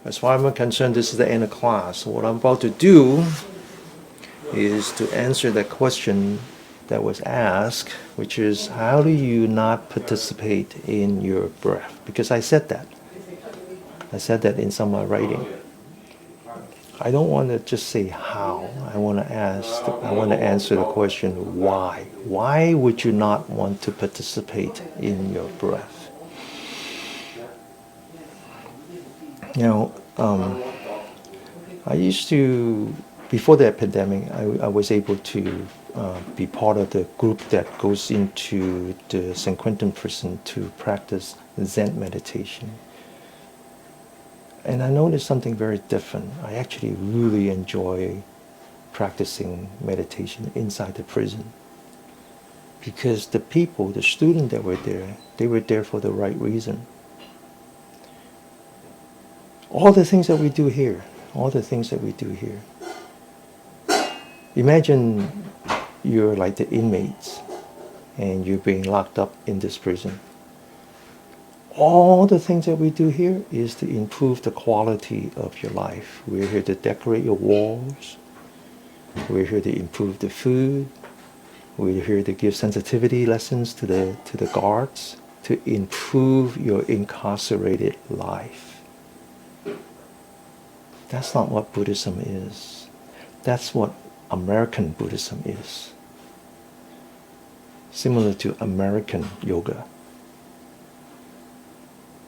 As far as I'm concerned, this is the end of class. What I'm about to do is to answer that question that was asked, which is how do you not participate in your breath? Because I said that. I said that in some of my writing. I don't want to just say how. I want to answer the question why. Why would you not want to participate in your breath? You know, I used to, before the epidemic, I was able to be part of the group that goes into the San Quentin prison to practice Zen meditation. And I noticed something very different. I actually really enjoy practicing meditation inside the prison. Because the people, the students that were there, they were there for the right reason. All the things that we do here, imagine you're like the inmates and you're being locked up in this prison. All the things that we do here is to improve the quality of your life. We're here to decorate your walls. We're here to improve the food. We're here to give sensitivity lessons to the guards to improve your incarcerated life. That's not what Buddhism is. That's what American Buddhism is. Similar to American yoga.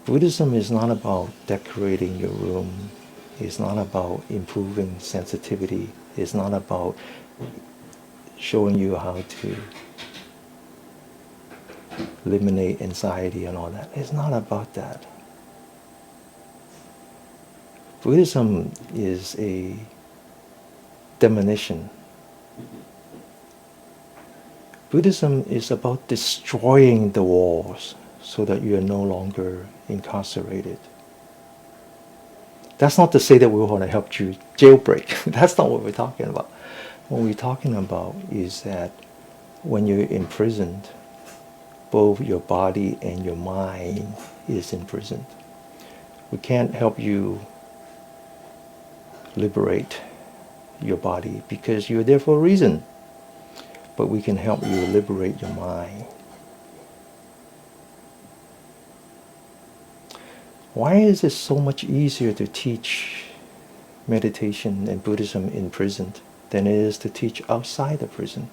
Buddhism is not about decorating your room. It's not about improving sensitivity. It's not about showing you how to eliminate anxiety and all that. It's not about that. Buddhism is a demolition. Buddhism is about destroying the walls so that you are no longer incarcerated. That's not to say that we want to help you jailbreak. That's not what we're talking about. What we're talking about is that when you're imprisoned, both your body and your mind is imprisoned. We can't help you liberate your body because you're there for a reason. But we can help you liberate your mind. Why is it so much easier to teach meditation and Buddhism in prison than it is to teach outside the prison?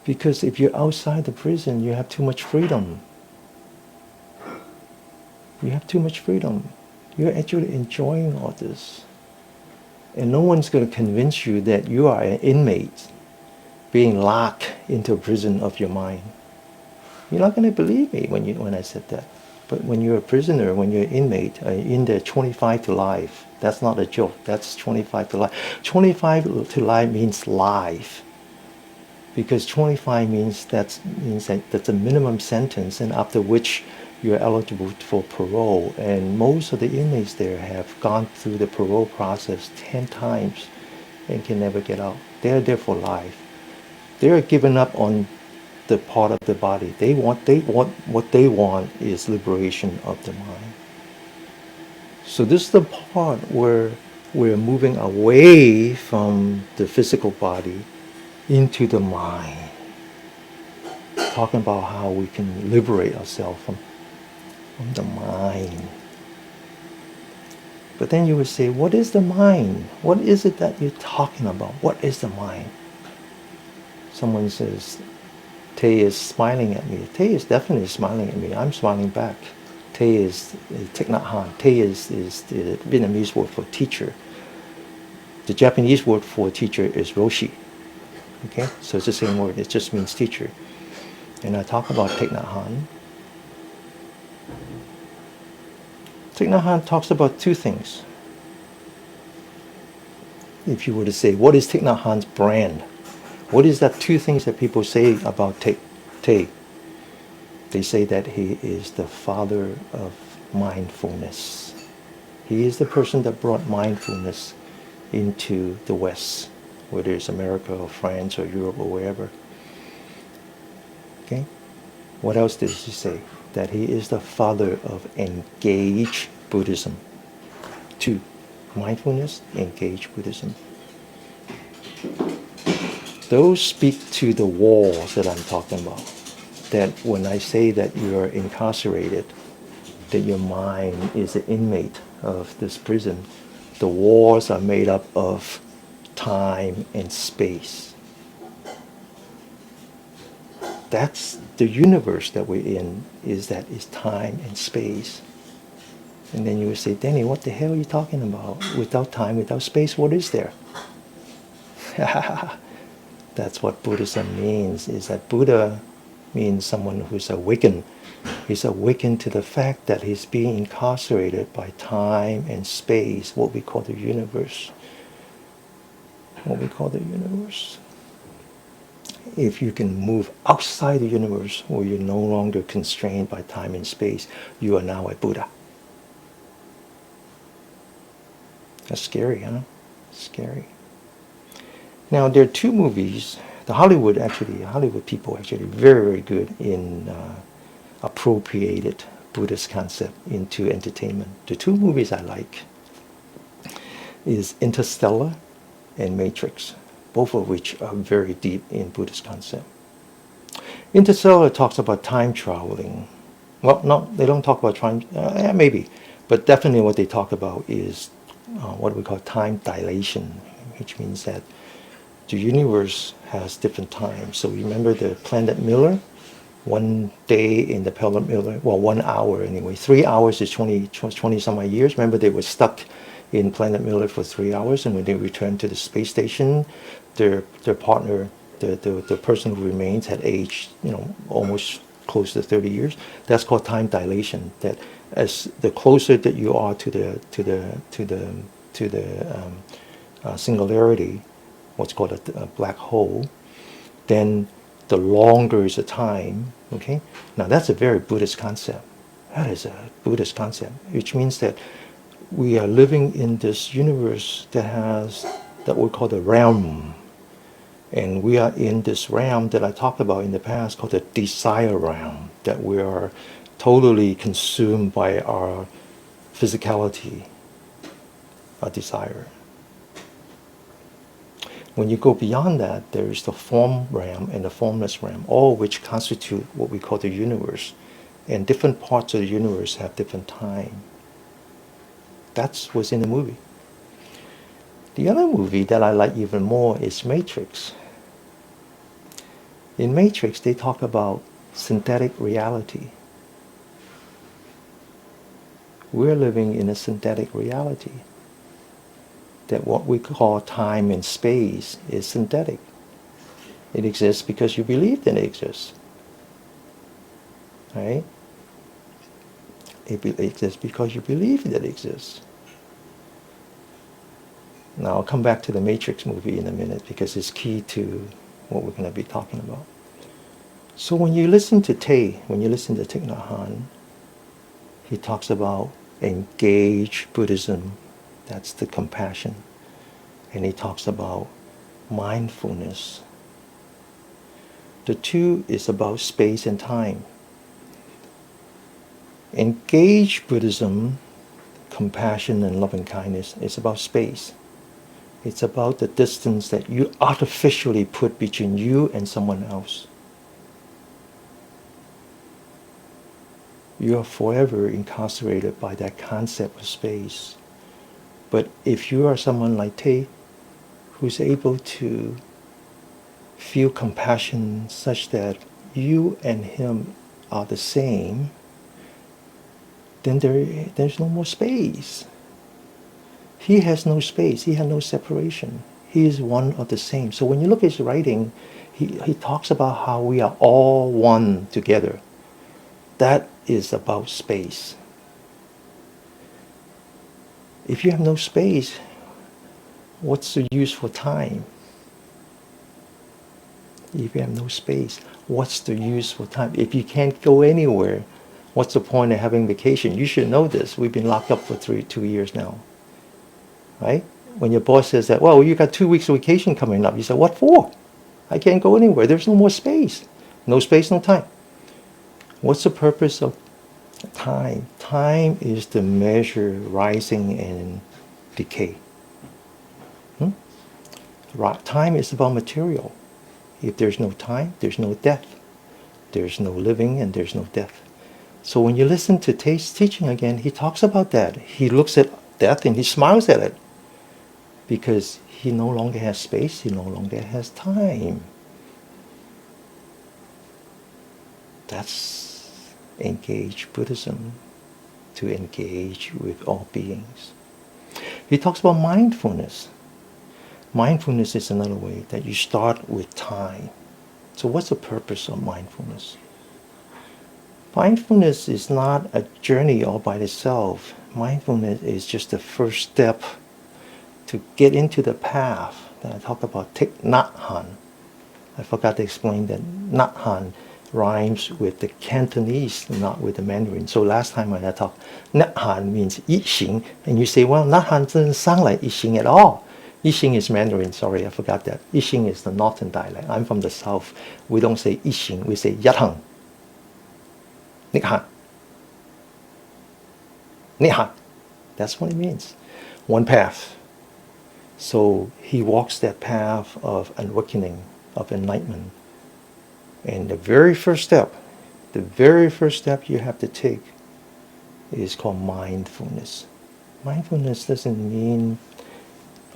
Because if you're outside the prison, you have too much freedom. You have too much freedom. You're actually enjoying all this. And no one's going to convince you that you are an inmate being locked into a prison of your mind. You're not going to believe me when I said that. But when you're a prisoner, when you're an inmate, in there 25 to life, that's not a joke. That's 25 to life. 25 to life means life. Because 25 means that that's a minimum sentence, and after which you're eligible for parole. And most of the inmates there have gone through the parole process 10 times and can never get out. They're there for life. They're given up on the part of the body. What they want is liberation of the mind. So this is the part where we're moving away from the physical body into the mind. Talking about how we can liberate ourselves from the mind. But then you would say, what is the mind? What is it that you're talking about? What is the mind? Someone says, Tay is smiling at me. Tay is definitely smiling at me. I'm smiling back. Tay is Thich Nhat Hanh. Tay is the Vietnamese word for teacher. The Japanese word for teacher is Roshi. Okay, so it's the same word. It just means teacher. And I talk about Thich Nhat Hanh. Thich Nhat Hanh talks about two things. If you were to say, what is Thich Nhat Hanh's brand? What is that two things that people say about Tay? They say that he is the father of mindfulness. He is the person that brought mindfulness into the West, whether it's America or France or Europe or wherever. Okay? What else did he say? That he is the father of engaged Buddhism. 2. Mindfulness, engage Buddhism. Those speak to the walls that I'm talking about. That when I say that you're incarcerated, that your mind is an inmate of this prison, the walls are made up of time and space. That's the universe that we're in, is time and space. And then you would say, Danny, what the hell are you talking about? Without time, without space, what is there? That's what Buddhism means, is that Buddha means someone who's awakened. He's awakened to the fact that he's being incarcerated by time and space, what we call the universe. What we call the universe. If you can move outside the universe, where you're no longer constrained by time and space, you are now a Buddha. That's scary, huh? Scary. Now, there are 2 movies. The Hollywood people actually very, very good in appropriated Buddhist concept into entertainment. The 2 movies I like is Interstellar and Matrix, both of which are very deep in Buddhist concept. Interstellar talks about time traveling. Well, no, they don't talk about time, maybe, but definitely what they talk about is what we call time dilation, which means that the universe has different times. So remember the planet Miller? One day in the planet Miller, well, 1 hour anyway. 3 hours is 20 some odd years. Remember they were stuck in planet Miller for 3 hours, and when they returned to the space station, their partner, the person who remains, had aged, almost close to 30 years. That's called time dilation. That as the closer that you are to the singularity, what's called a black hole, then the longer is the time. Okay, now that's a very Buddhist concept. That is a Buddhist concept, which means that we are living in this universe that we call the realm. And we are in this realm that I talked about in the past called the desire realm, that we are totally consumed by our physicality, our desire. When you go beyond that, there is the form realm and the formless realm, all which constitute what we call the universe. And different parts of the universe have different time. That's what's in the movie. The other movie that I like even more is Matrix. In Matrix, they talk about synthetic reality. We're living in a synthetic reality. That what we call time and space is synthetic. It exists because you believe that it exists. Right? It exists because you believe that it exists. Now I'll come back to the Matrix movie in a minute because it's key to what we're going to be talking about. So when you listen to Thich Nhat Hanh, he talks about engage Buddhism. That's the compassion. And he talks about mindfulness. The 2 is about space and time. Engage Buddhism, compassion and loving kindness, is about space. It's about the distance that you artificially put between you and someone else. You are forever incarcerated by that concept of space. But if you are someone like Thich, who's able to feel compassion such that you and him are the same, then there's no more space. He has no space. He has no separation. He is one of the same. So when you look at his writing, he talks about how we are all one together. That is about space. If you have no space, what's the use for time? If you have no space, what's the use for time? If you can't go anywhere, what's the point of having vacation? You should know this. We've been locked up for 2 years now. Right? When your boss says that, well, you got 2 weeks of vacation coming up, you say, what for? I can't go anywhere. There's no more space. No space, no time. What's the purpose of time? Time is the measure rising and decay. Time is about material. If there's no time, there's no death. There's no living and there's no death. So when you listen to Tate's teaching again, he talks about that. He looks at death and he smiles at it because he no longer has space, he no longer has time. That's engage Buddhism, to engage with all beings. He talks about mindfulness. Mindfulness is another way that you start with time. So what's the purpose of mindfulness? Mindfulness is not a journey all by itself. Mindfulness is just the first step to get into the path that I talk about, Thich Nhat Hanh. I forgot to explain that Nhat Hanh rhymes with the Cantonese, not with the Mandarin. So last time when I talked, Nhat Hanh means 一行, and you say, well, Nhat Hanh doesn't sound like 一行 at all. 一行 is Mandarin, sorry, I forgot that. 一行 is the northern dialect. I'm from the south. We don't say 一行, we say 一行. Nhat Hanh. That's what it means. One path. So he walks that path of awakening, of enlightenment. And the very first step you have to take is called mindfulness. Mindfulness doesn't mean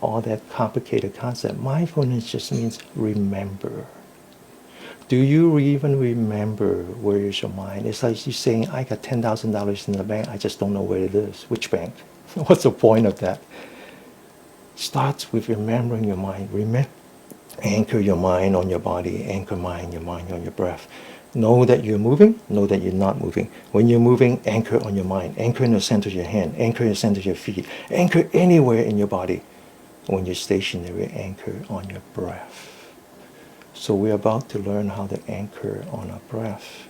all that complicated concept. Mindfulness just means remember. Do you even remember where is your mind? It's like you saying, I got $10,000 in the bank, I just don't know where it is. Which bank? What's the point of that? Starts with remembering your mind. Anchor your mind on your body, anchor your mind on your breath. Know that you're moving, know that you're not moving. When you're moving, anchor on your mind, anchor in the center of your hand, anchor in the center of your feet, anchor anywhere in your body. When you're stationary, anchor on your breath. So we're about to learn how to anchor on our breath.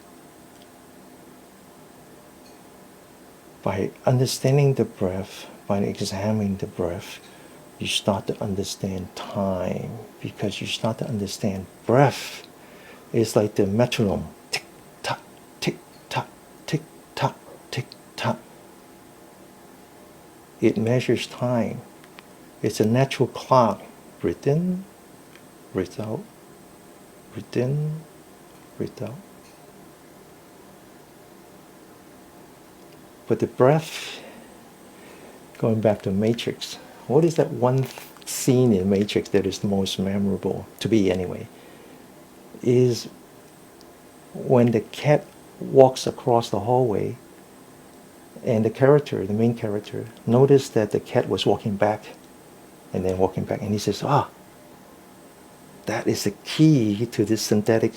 By understanding the breath, by examining the breath, you start to understand time, because you start to understand breath is like the metronome. Tick tock, tick tock, tick tock, tick tock. It measures time. It's a natural clock. Breathe in, breathe out, breathe in, breathe out. But the breath, going back to Matrix, what is that one scene in Matrix that is the most memorable, to me anyway, is when the cat walks across the hallway and the main character, noticed that the cat was walking back and then walking back, and he says, that is the key to this synthetic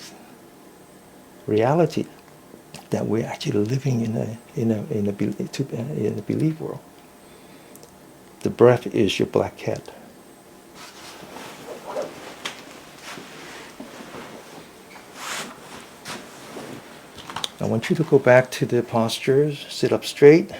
reality, that we're actually living in a belief world. The breath is your black cat. I want you to go back to the postures, sit up straight,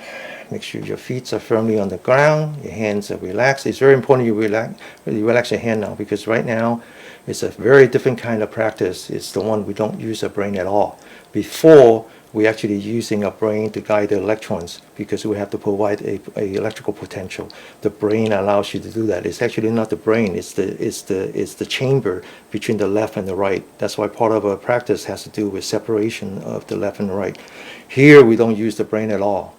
make sure your feet are firmly on the ground, your hands are relaxed. It's very important you relax your hand now, because right now it's a very different kind of practice. It's the one we don't use our brain at all. Before, we're actually using our brain to guide the electrons, because we have to provide a electrical potential. The brain allows you to do that. It's actually not the brain, it's the chamber between the left and the right. That's why part of our practice has to do with separation of the left and the right. Here we don't use the brain at all,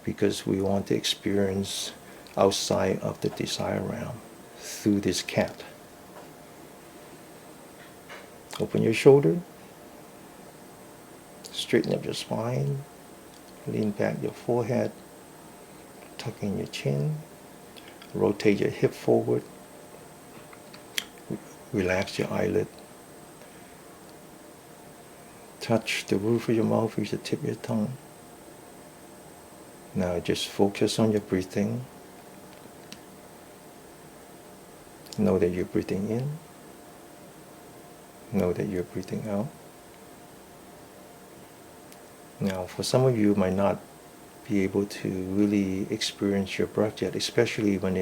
because we want to experience outside of the desire realm through this cat. Open your shoulder. Straighten up your spine, lean back your forehead, tuck in your chin, rotate your hip forward, relax your eyelid, touch the roof of your mouth with the tip of your tongue. Now just focus on your breathing. Know that you're breathing in, know that you're breathing out. Now, for some of you might not be able to really experience your breath yet, especially when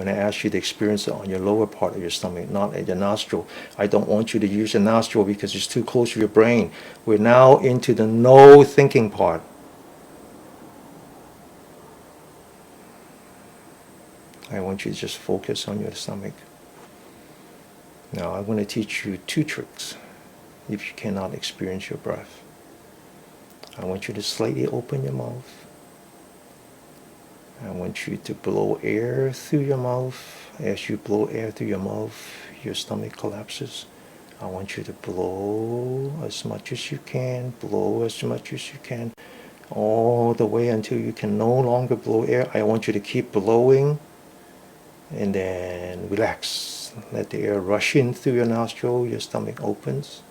I ask you to experience it on your lower part of your stomach, not at your nostril. I don't want you to use your nostril because it's too close to your brain. We're now into the no thinking part. I want you to just focus on your stomach. Now I'm going to teach you 2 tricks if you cannot experience your breath. I want you to slightly open your mouth. I want you to blow air through your mouth. As you blow air through your mouth, your stomach collapses. I want you to blow as much as you can, blow as much as you can, all the way until you can no longer blow air. I want you to keep blowing and then relax. Let the air rush in through your nostril, your stomach opens.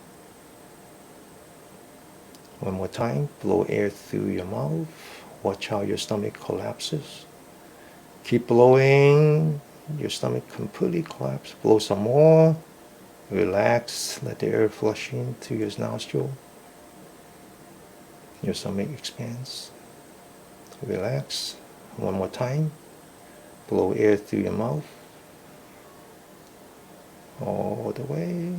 One more time, blow air through your mouth. Watch how your stomach collapses. Keep blowing, your stomach completely collapses. Blow some more. Relax, let the air flush in through your nostril. Your stomach expands. Relax. One more time. Blow air through your mouth. All the way.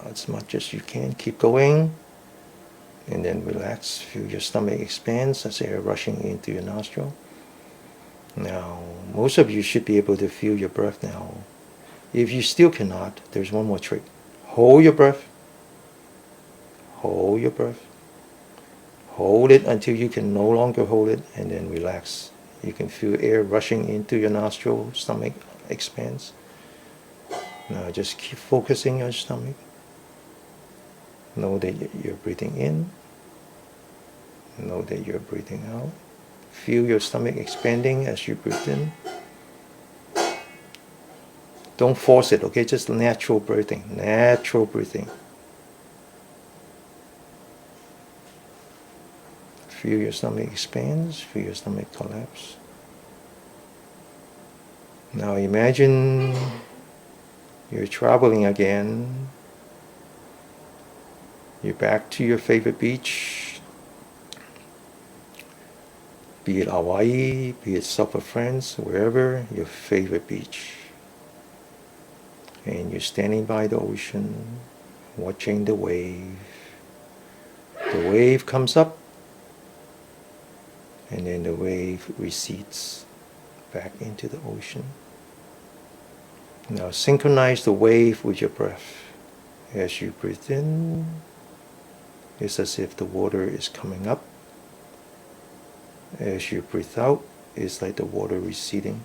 As much as you can. Keep going. And then relax. Feel your stomach expands as air rushing in through your nostril. Now, most of you should be able to feel your breath now. If you still cannot, there's one more trick. Hold your breath. Hold your breath. Hold it until you can no longer hold it, and then relax. You can feel air rushing into your nostril, stomach expands. Now just keep focusing on your stomach. Know that you're breathing in. Know that you're breathing out. Feel your stomach expanding as you breathe in. Don't force it, okay? Just natural breathing. Natural breathing. Feel your stomach expands. Feel your stomach collapse. Now imagine you're traveling again. You're back to your favorite beach. Be it Hawaii, be it South of France, wherever, your favorite beach. And you're standing by the ocean, watching the wave. The wave comes up, and then the wave recedes back into the ocean. Now synchronize the wave with your breath. As you breathe in, it's as if the water is coming up. As you breathe out, it's like the water receding.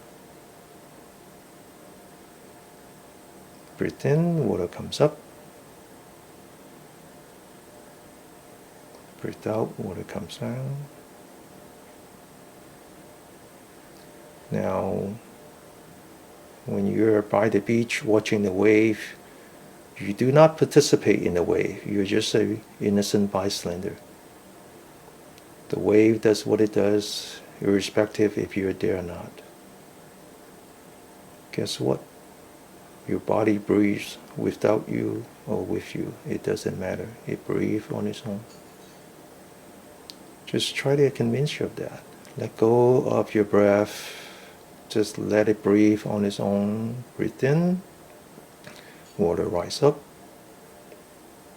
Breathe in, water comes up. Breathe out, water comes down. Now, when you're by the beach watching the wave, you do not participate in the wave. You're just an innocent bystander. The wave does what it does, irrespective if you're there or not. Guess what? Your body breathes without you or with you. It doesn't matter. It breathes on its own. Just try to convince you of that. Let go of your breath. Just let it breathe on its own. Breathe in. Water rises up.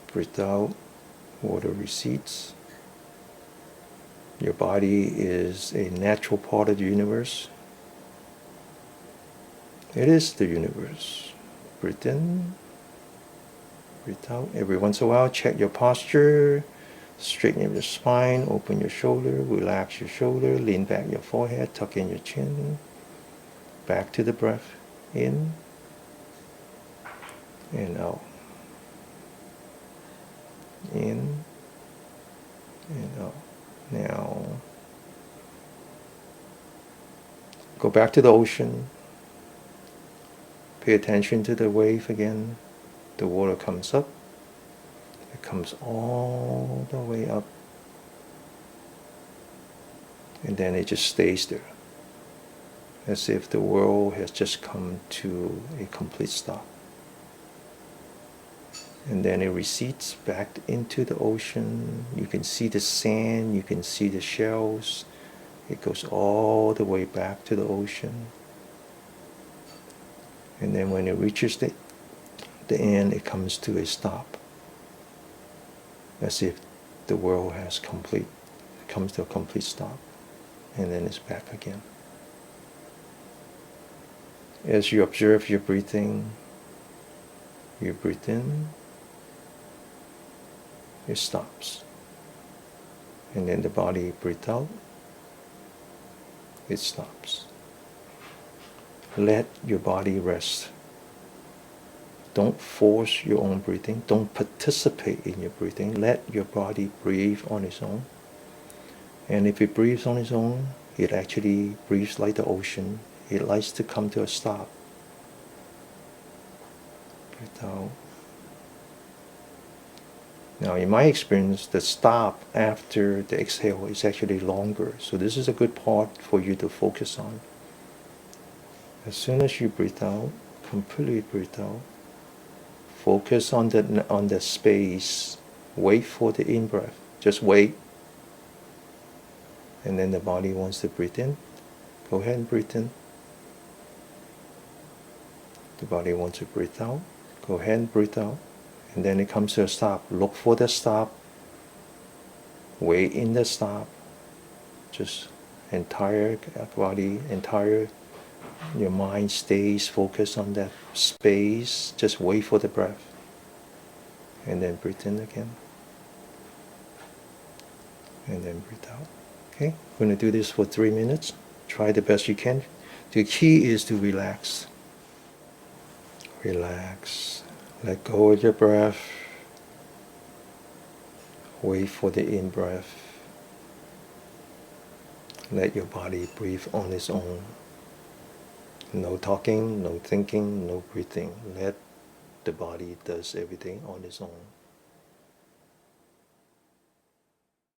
Breathe out. Water recedes. Your body is a natural part of the universe. It is the universe. Breathe in. Breathe out. Every once in a while, check your posture. Straighten your spine. Open your shoulder. Relax your shoulder. Lean back your forehead. Tuck in your chin. Back to the breath. In and out. In and out. Now, go back to the ocean. Pay attention to the wave again. The water comes up. It comes all the way up. And then it just stays there. As if the world has just come to a complete stop. And then it recedes back into the ocean. You can see the sand, you can see the shells. It goes all the way back to the ocean. And then when it reaches the end, it comes to a stop. As if the world has comes to a complete stop. And then it's back again. As you observe your breathing, you breathe in, it stops. And then the body breathes out, it stops. Let your body rest. Don't force your own breathing. Don't participate in your breathing. Let your body breathe on its own. And if it breathes on its own, it actually breathes like the ocean. It likes to come to a stop. Breathe out. Now, in my experience, the stop after the exhale is actually longer. So this is a good part for you to focus on. As soon as you breathe out, completely breathe out, focus on the space. Wait for the in-breath. Just wait. And then the body wants to breathe in. Go ahead and breathe in. The body wants to breathe out. Go ahead and breathe out. And then it comes to a stop. Look for the stop. Wait in the stop. Just entire body, entire your mind stays focused on that space. Just wait for the breath. And then breathe in again. And then breathe out. Okay? We're going to do this for 3 minutes. Try the best you can. The key is to relax. Relax. Let go of your breath. Wait for the in-breath. Let your body breathe on its own. No talking, no thinking, no breathing. Let the body does everything on its own.